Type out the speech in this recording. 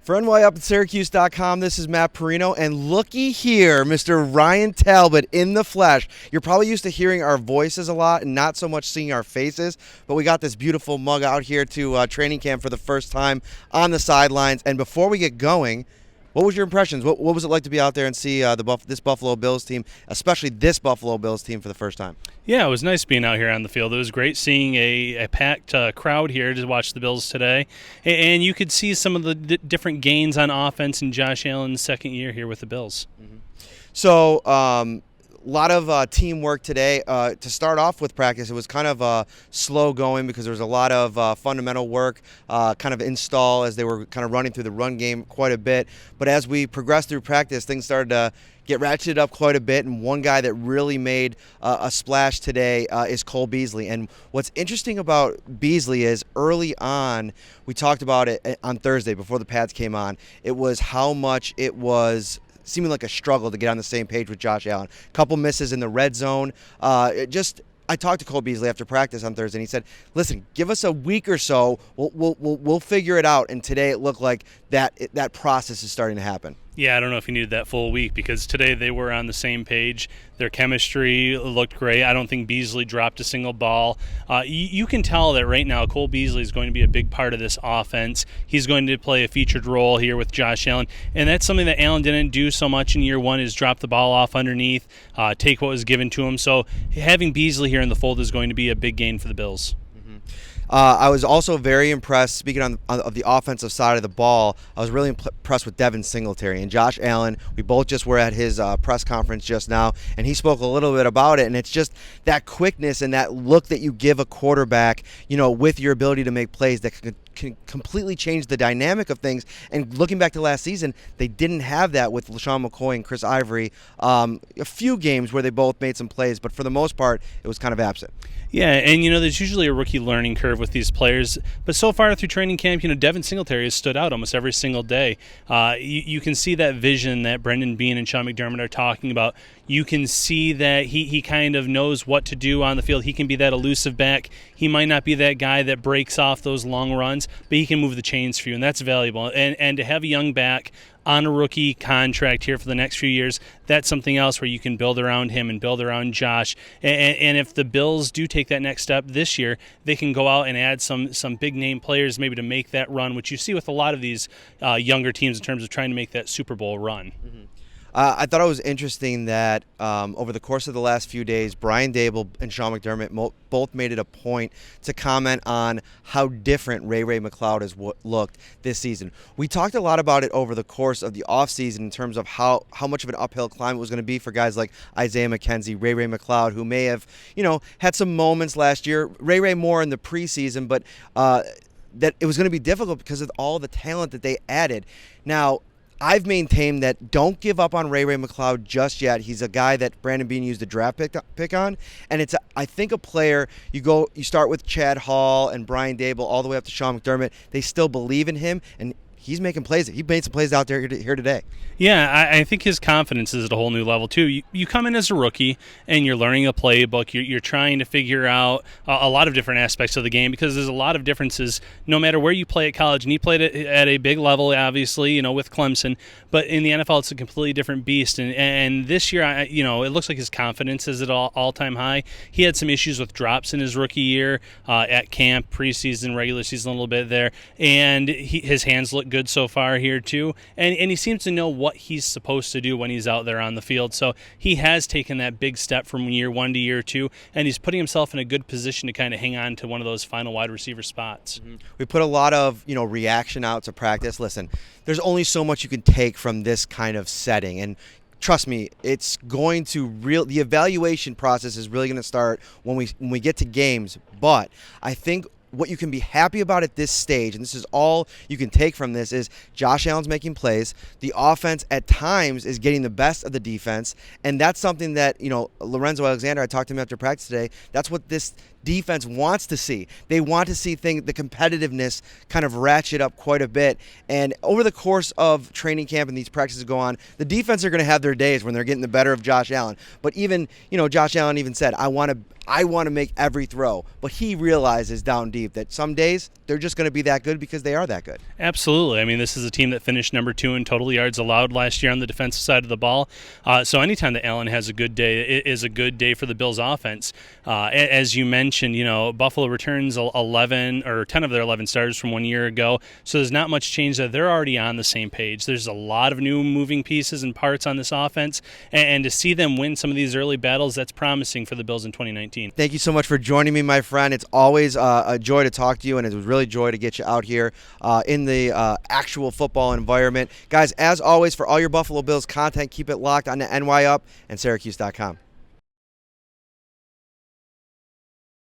For NYUpInSyracuse.com, this is Matt Parrino, and looky here, Mr. Ryan Talbot in the flesh. You're probably used to hearing our voices a lot and not so much seeing our faces, but we got this beautiful mug out here to training camp for the first time on the sidelines. And before we get going, what was your impressions? What was it like to be out there and see this Buffalo Bills team, especially this Buffalo Bills team for the first time? Yeah, it was nice being out here on the field. It was great seeing a packed crowd here to watch the Bills today. And you could see some of the different gains on offense in Josh Allen's second year here with the Bills. Mm-hmm. So, a lot of teamwork today. To start off with practice, it was kind of slow going because there was a lot of fundamental work, kind of install as they were kind of running through the run game quite a bit. But as we progressed through practice, things started to get ratcheted up quite a bit, and one guy that really made a splash today is Cole Beasley. And what's interesting about Beasley is early on, we talked about it on Thursday before the pads came on, it was how much it was seeming like a struggle to get on the same page with Josh Allen. A couple misses in the red zone. I talked to Cole Beasley after practice on Thursday, and he said, listen, give us a week or so. We'll figure it out. And today it looked like that process is starting to happen. Yeah, I don't know if you needed that full week because today they were on the same page. Their chemistry looked great. I don't think Beasley dropped a single ball. You can tell that right now Cole Beasley is going to be a big part of this offense. He's going to play a featured role here with Josh Allen, and that's something that Allen didn't do so much in year one is drop the ball off underneath, take what was given to him. So having Beasley here in the fold is going to be a big gain for the Bills. I was also very impressed, speaking of the offensive side of the ball, I was really impressed with Devin Singletary and Josh Allen. We both just were at his press conference just now, and he spoke a little bit about it, and it's just that quickness and that look that you give a quarterback, with your ability to make plays that can completely change the dynamic of things. And looking back to last season, they didn't have that with LaShawn McCoy and Chris Ivory. A few games where they both made some plays, but for the most part, it was kind of absent. Yeah, and there's usually a rookie learning curve with these players, but so far through training camp, Devin Singletary has stood out almost every single day. You can see that vision that Brendan Bean and Sean McDermott are talking about. You can see that he kind of knows what to do on the field. He can be that elusive back. He might not be that guy that breaks off those long runs, but he can move the chains for you, and that's valuable. And to have a young back on a rookie contract here for the next few years, that's something else where you can build around him and build around Josh. And if the Bills do take that next step this year, they can go out and add some big-name players maybe to make that run, which you see with a lot of these younger teams in terms of trying to make that Super Bowl run. Mm-hmm. I thought it was interesting that over the course of the last few days, Brian Daboll and Sean McDermott both made it a point to comment on how different Ray McCloud has looked this season. We talked a lot about it over the course of the offseason in terms of how much of an uphill climb it was going to be for guys like Isaiah McKenzie, Ray McCloud, who may have, had some moments last year. Ray more in the preseason, but that it was going to be difficult because of all the talent that they added. Now, I've maintained that don't give up on Ray McCloud just yet. He's a guy that Brandon Beane used a draft pick on, and it's I think a player you start with Chad Hall and Brian Daboll all the way up to Sean McDermott. They still believe in him, and he's making plays. He made some plays out there here today. Yeah, I think his confidence is at a whole new level, too. You come in as a rookie, and you're learning a playbook. You're trying to figure out a lot of different aspects of the game because there's a lot of differences no matter where you play at college. And he played at a big level, obviously, with Clemson. But in the NFL, it's a completely different beast. And this year, it looks like his confidence is at all-time high. He had some issues with drops in his rookie year at camp, preseason, regular season, a little bit there. And his hands look good so far here, too. And he seems to know what he's supposed to do when he's out there on the field. So he has taken that big step from year one to year two, and he's putting himself in a good position to kind of hang on to one of those final wide receiver spots. Mm-hmm. We put a lot of, reaction out to practice. Listen, there's only so much you can take from this kind of setting, and trust me, it's going to the evaluation process is really going to start when we get to games. But I think what you can be happy about at this stage, and this is all you can take from this, is Josh Allen's making plays. The offense at times is getting the best of the defense, and that's something that, Lorenzo Alexander, I talked to him after practice today, that's what this defense wants to see. They want to see the competitiveness kind of ratchet up quite a bit. And over the course of training camp and these practices go on, the defense are going to have their days when they're getting the better of Josh Allen. But even, Josh Allen even said, I want to make every throw. But he realizes down deep that some days they're just going to be that good because they are that good. Absolutely. I mean, this is a team that finished number 2 in total yards allowed last year on the defensive side of the ball. So anytime that Allen has a good day, it is a good day for the Bills offense. As you mentioned, Buffalo returns 11 or 10 of their 11 starters from 1 year ago. So there's not much change there. They're already on the same page. There's a lot of new moving pieces and parts on this offense. And to see them win some of these early battles, that's promising for the Bills in 2019. Thank you so much for joining me, my friend. It's always a joy to talk to you, and it was really a joy to get you out here in the actual football environment. Guys, as always, for all your Buffalo Bills content, keep it locked on the NY Up and Syracuse.com.